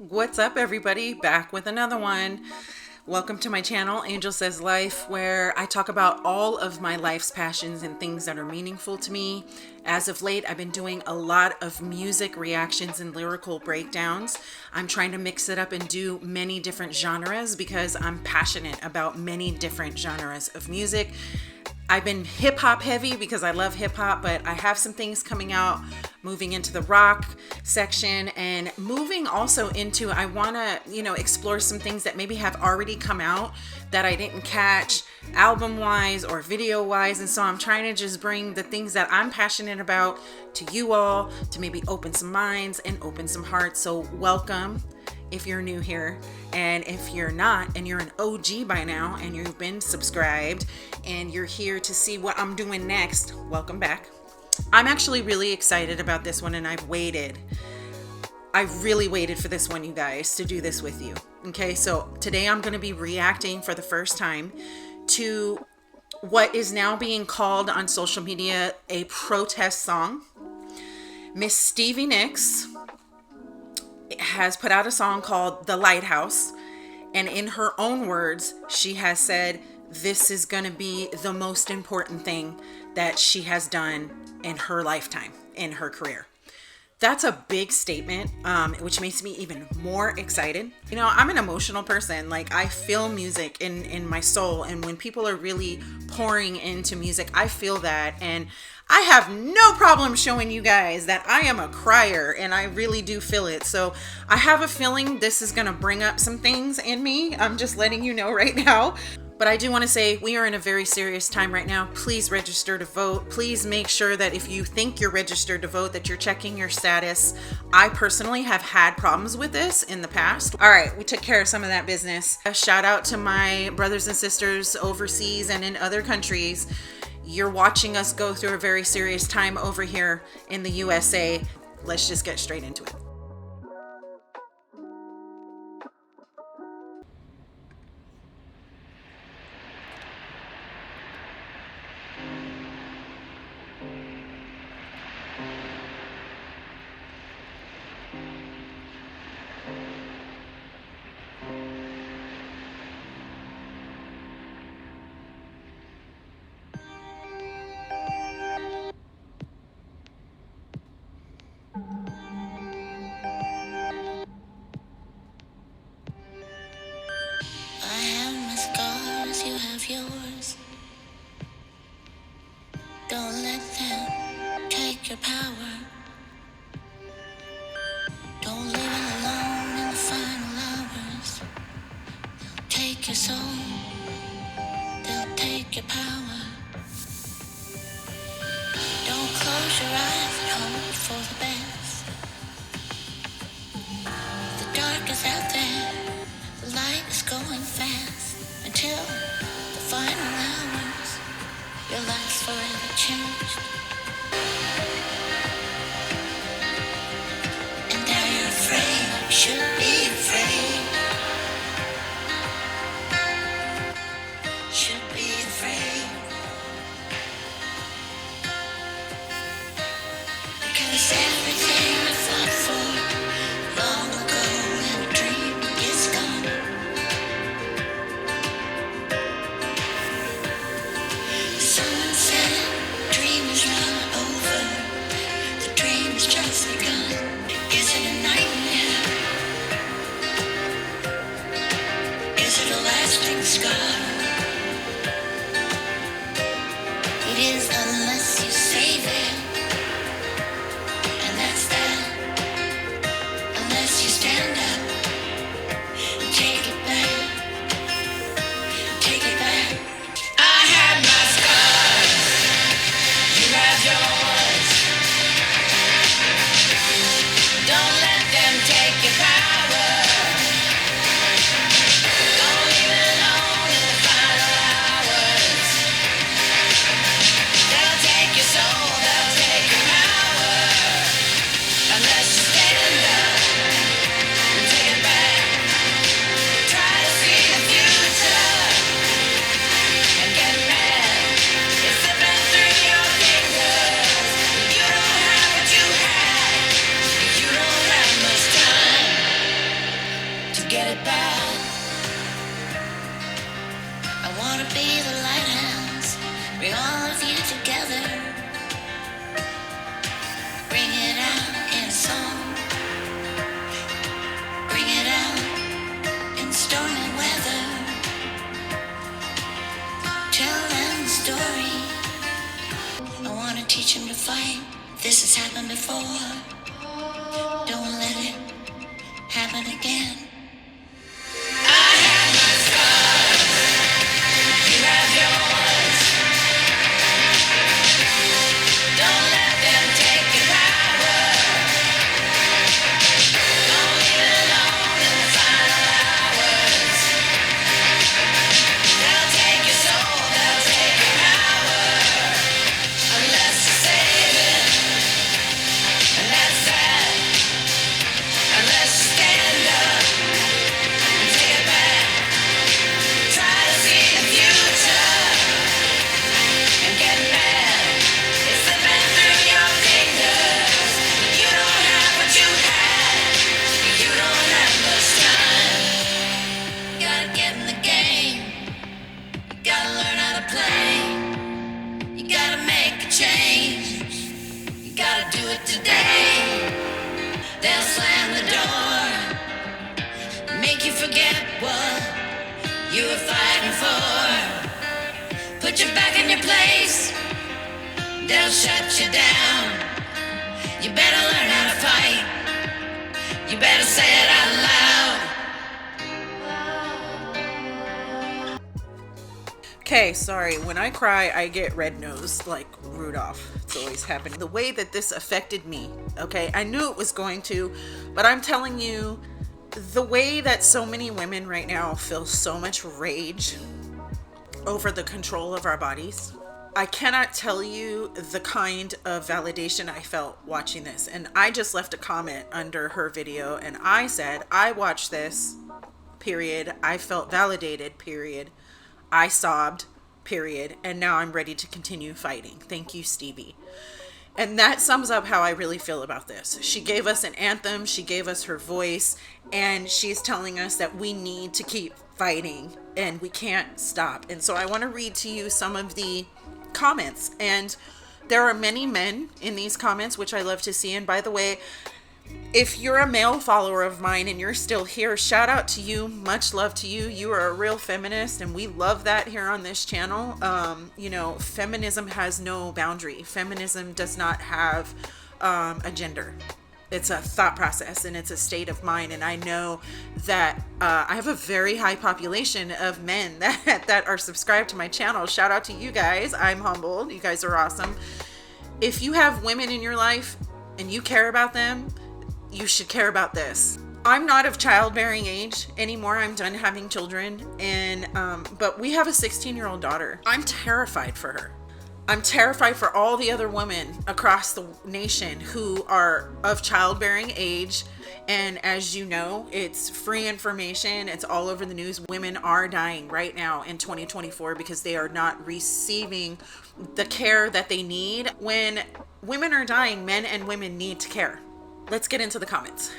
What's up, everybody? Back with another one. Welcome to my channel, Angel Says Life, where I talk about all of my life's passions and things that are meaningful to me. As of late, I've been doing a lot of music reactions and lyrical breakdowns. I'm trying to mix it up and do many different genres because I'm passionate about many different genres of music. I've been hip hop heavy because I love hip hop, but I have some things coming out, moving into the rock section and moving also into, I want to, explore some things that maybe have already come out that I didn't catch album wise or video wise. And so I'm trying to just bring the things that I'm passionate about to you all to maybe open some minds and open some hearts. So welcome if you're new here, and if you're not and you're an OG by now and you've been subscribed and you're here to see what I'm doing next, welcome back. I'm actually really excited about this one, and I've really waited for this one, you guys, to do this with you. Okay, so today I'm going to be reacting for the first time to what is now being called on social media a protest song. Miss Stevie Nicks has put out a song called The Lighthouse, and in her own words, she has said this is going to be the most important thing that she has done in her lifetime, in her career. That's a big statement, which makes me even more excited. I'm an emotional person. Like, I feel music in my soul, and when people are really pouring into music, I feel that, and I have no problem showing you guys that I am a crier, and I really do feel it. So I have a feeling this is gonna bring up some things in me. I'm just letting you know right now. But I do want to say we are in a very serious time right now. Please register to vote. Please make sure that if you think you're registered to vote, that you're checking your status. I personally have had problems with this in the past. All right, we took care of some of that business. A shout out to my brothers and sisters overseas and in other countries. You're watching us go through a very serious time over here in the USA. Let's just get straight into it. You have yours. Don't let them take your power. Don't leave it alone in the final hours. They'll take your soul. They'll take your power. Don't close your eyes and hope for the best. The dark is out there. The light is going fast until the final hours. Your life's forever changed. And now you're afraid. You should be afraid. Should be afraid. Because everything I fought for long ago in a dream is gone. Someone said dream is not over. The dream is just begun. Is it a nightmare? Is it a lasting scar? It is unless you save it. And that's It's happened before. Don't let it happen again. I have my scars. You have yours. Don't let them take your power. Don't leave it alone in the final hours. They'll take your soul, they'll take your power. Unless you save it. And that's sad. Unless you stand up and take it back. Try to see the future and get mad. It's slipping through your fingers. You don't have what you had. You don't have much time. You gotta get in the game. You gotta learn how to play. You gotta make a change. You gotta do it today. They'll slam the door, make you forget what you were fighting for. Put you back in your place. They'll shut you down. You better learn how to fight. You better say it out loud. Okay, sorry. When I cry, I get red nose like Rudolph. It's always happening. The way that this affected me, okay, I knew it was going to, but I'm telling you, the way that so many women right now feel so much rage over the control of our bodies. I cannot tell you the kind of validation I felt watching this. And I just left a comment under her video and I said, I watched this, period. I felt validated, period. I sobbed, period. And now I'm ready to continue fighting. Thank you, Stevie. And that sums up how I really feel about this. She gave us an anthem. She gave us her voice. And she's telling us that we need to keep fighting and we can't stop. And so I want to read to you some of the comments. And there are many men in these comments, which I love to see. And by the way, if you're a male follower of mine and you're still here, shout out to you. Much love to you. You are a real feminist and we love that here on this channel. You know, feminism has no boundary. Feminism does not have a gender. It's a thought process and it's a state of mind. And I know that I have a very high population of men that are subscribed to my channel. Shout out to you guys. I'm humbled. You guys are awesome. If you have women in your life and you care about them, you should care about this. I'm not of childbearing age anymore. I'm done having children. And but we have a 16-year-old daughter. I'm terrified for her. I'm terrified for all the other women across the nation who are of childbearing age. And as you know, it's free information. It's all over the news. Women are dying right now in 2024 because they are not receiving the care that they need. When women are dying, men and women need to care. Let's get into the comments.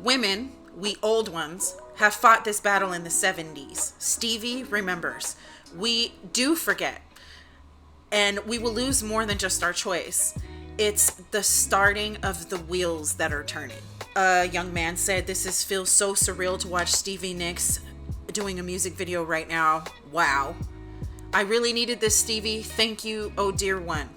Women, we old ones, have fought this battle in the 70s. Stevie remembers. We do forget. And we will lose more than just our choice. It's the starting of the wheels that are turning. A young man said, feels so surreal to watch Stevie Nicks doing a music video right now. Wow. I really needed this, Stevie. Thank you, oh dear one.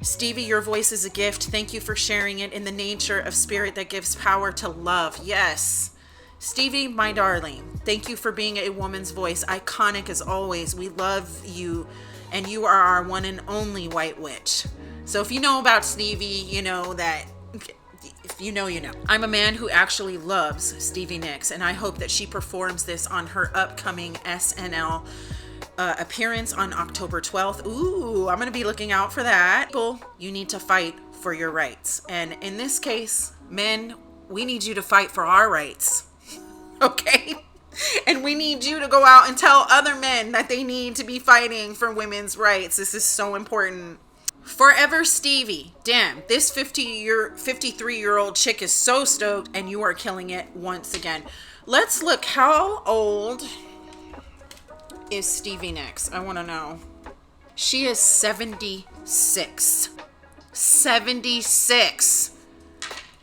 Stevie, your voice is a gift. Thank you for sharing it in the nature of spirit that gives power to love. Yes. Stevie, my darling, thank you for being a woman's voice. Iconic as always. We love you, and you are our one and only white witch. So if you know about Stevie, you know that. If you know, you know. I'm a man who actually loves Stevie Nicks, and I hope that she performs this on her upcoming SNL appearance on October 12th. Ooh, I'm gonna be looking out for that. People, you need to fight for your rights. And in this case, men, we need you to fight for our rights. Okay? And we need you to go out and tell other men that they need to be fighting for women's rights. This is so important. Forever Stevie. Damn, this 53-year-old chick is so stoked and you are killing it once again. Let's look. How old is Stevie Nicks? I want to know. She is 76. 76.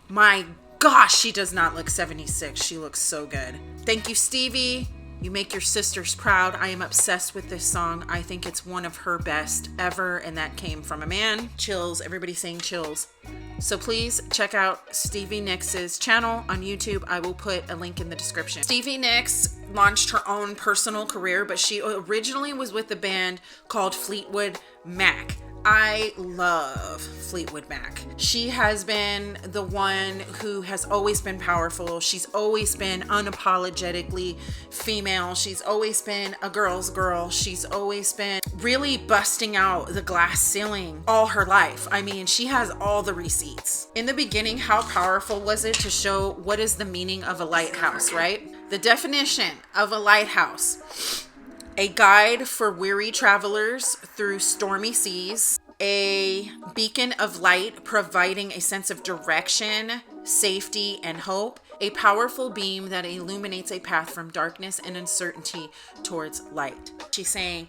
My gosh, she does not look 76. She looks so good. Thank you, Stevie. You Make Your Sisters Proud. I am obsessed with this song. I think it's one of her best ever, and that came from a man. Chills. Everybody's saying chills. So please check out Stevie Nicks' channel on YouTube. I will put a link in the description. Stevie Nicks launched her own personal career, but she originally was with a band called Fleetwood Mac. I love Fleetwood Mac. She has been the one who has always been powerful. She's always been unapologetically female. She's always been a girl's girl. She's always been really busting out the glass ceiling all her life. I mean, she has all the receipts. In the beginning, how powerful was it to show what is the meaning of a lighthouse, right? The definition of a lighthouse: a guide for weary travelers through stormy seas, a beacon of light providing a sense of direction, safety, and hope, a powerful beam that illuminates a path from darkness and uncertainty towards light. She's saying,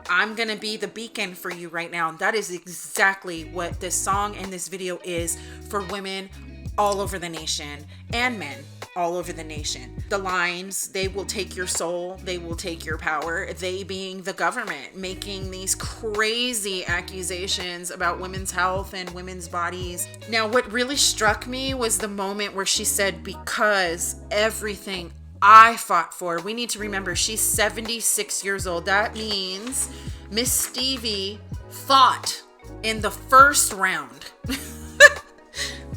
I'm gonna be the beacon for you right now. And that is exactly what this song and this video is for women all over the nation, and men all over the nation. The lines: they will take your soul, they will take your power. They being the government, making these crazy accusations about women's health and women's bodies. Now, what really struck me was the moment where she said, because everything I fought for. We need to remember, she's 76 years old. That means Miss Stevie fought in the first round.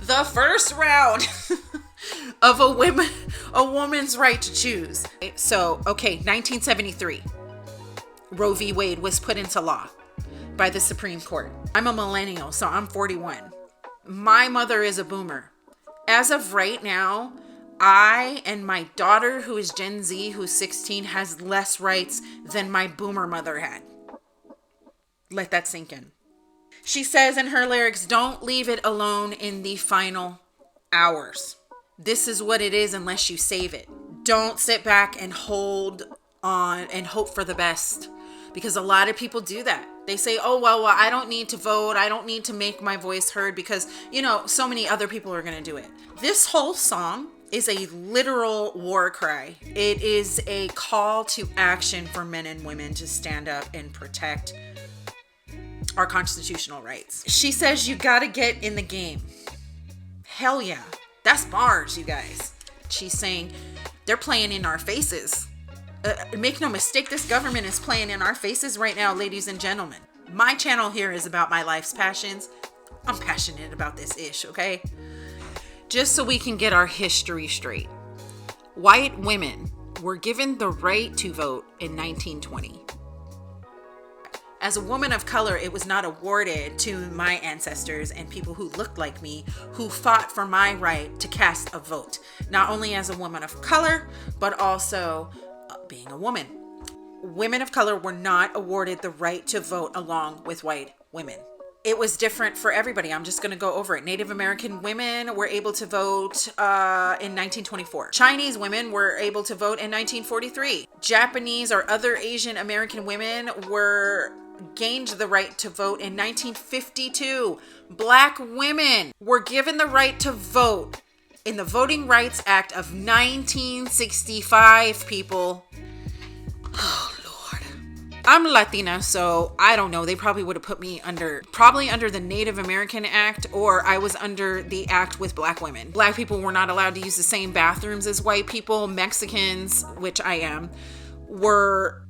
The first round of a woman's right to choose. So, okay, 1973, Roe v. Wade was put into law by the Supreme Court. I'm a millennial, so I'm 41. My mother is a boomer. As of right now, I and my daughter, who is Gen Z, who's 16, has less rights than my boomer mother had. Let that sink in. She says in her lyrics, don't leave it alone in the final hours. This is what it is unless you save it. Don't sit back and hold on and hope for the best, because a lot of people do that. They say, oh, well, I don't need to vote. I don't need to make my voice heard because, so many other people are going to do it. This whole song is a literal war cry. It is a call to action for men and women to stand up and protect our constitutional rights. She says you gotta get in the game. Hell yeah. That's bars, you guys. She's saying they're playing in our faces. Make no mistake, this government is playing in our faces right now, ladies and gentlemen. My channel here is about my life's passions. I'm passionate about this ish, okay? Just so we can get our history straight. White women were given the right to vote in 1920. As a woman of color, it was not awarded to my ancestors and people who looked like me, who fought for my right to cast a vote. Not only as a woman of color, but also being a woman. Women of color were not awarded the right to vote along with white women. It was different for everybody. I'm just going to go over it. Native American women were able to vote in 1924. Chinese women were able to vote in 1943. Japanese or other Asian American women gained the right to vote in 1952. Black women were given the right to vote in the Voting Rights Act of 1965, people. Oh, Lord. I'm Latina, so I don't know. They probably would have put me under the Native American Act, or I was under the act with black women. Black people were not allowed to use the same bathrooms as white people. Mexicans, which I am, were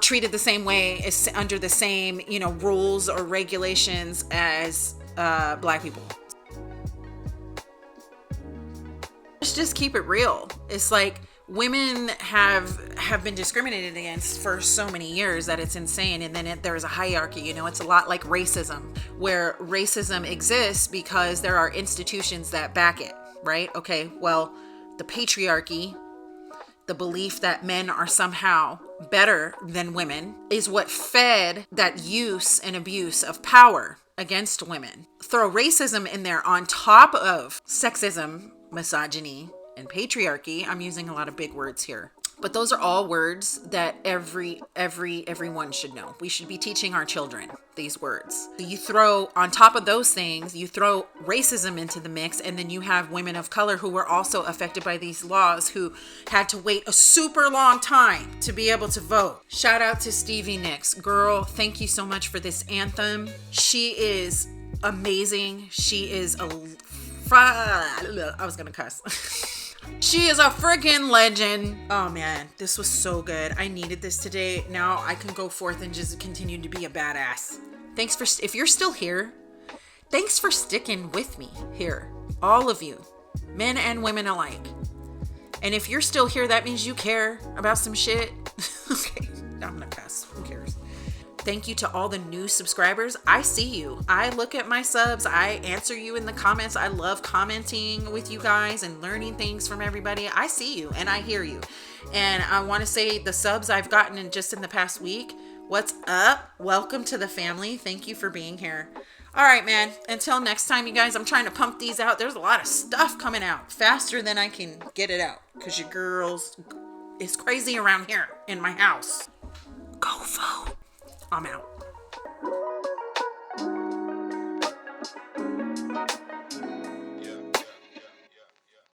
treated the same way, as under the same, rules or regulations as black people. Let's just keep it real. It's like women have been discriminated against for so many years that it's insane. And then there's a hierarchy, it's a lot like racism, where racism exists because there are institutions that back it, right? Okay, well, the patriarchy, the belief that men are somehow better than women, is what fed that use and abuse of power against women. Throw racism in there on top of sexism, misogyny, and patriarchy. I'm using a lot of big words here. But those are all words that everyone should know. We should be teaching our children these words. You throw on top of those things, you throw racism into the mix, and then you have women of color who were also affected by these laws, who had to wait a super long time to be able to vote. Shout out to Stevie Nicks. Girl, thank you so much for this anthem. She is amazing. She is I was gonna cuss. She is a freaking legend. Oh man, this was so good. I needed this today. Now I can go forth and just continue to be a badass. Thanks for, if you're still here, thanks for sticking with me here. All of you, men and women alike. And if you're still here, that means you care about some shit. Okay, I'm gonna cuss. Who cares? Thank you to all the new subscribers. I see you. I look at my subs. I answer you in the comments. I love commenting with you guys and learning things from everybody. I see you and I hear you. And I want to say the subs I've gotten in just in the past week. What's up? Welcome to the family. Thank you for being here. All right, man. Until next time, you guys, I'm trying to pump these out. There's a lot of stuff coming out faster than I can get it out because your girls is crazy around here in my house. Go vote. I'm out.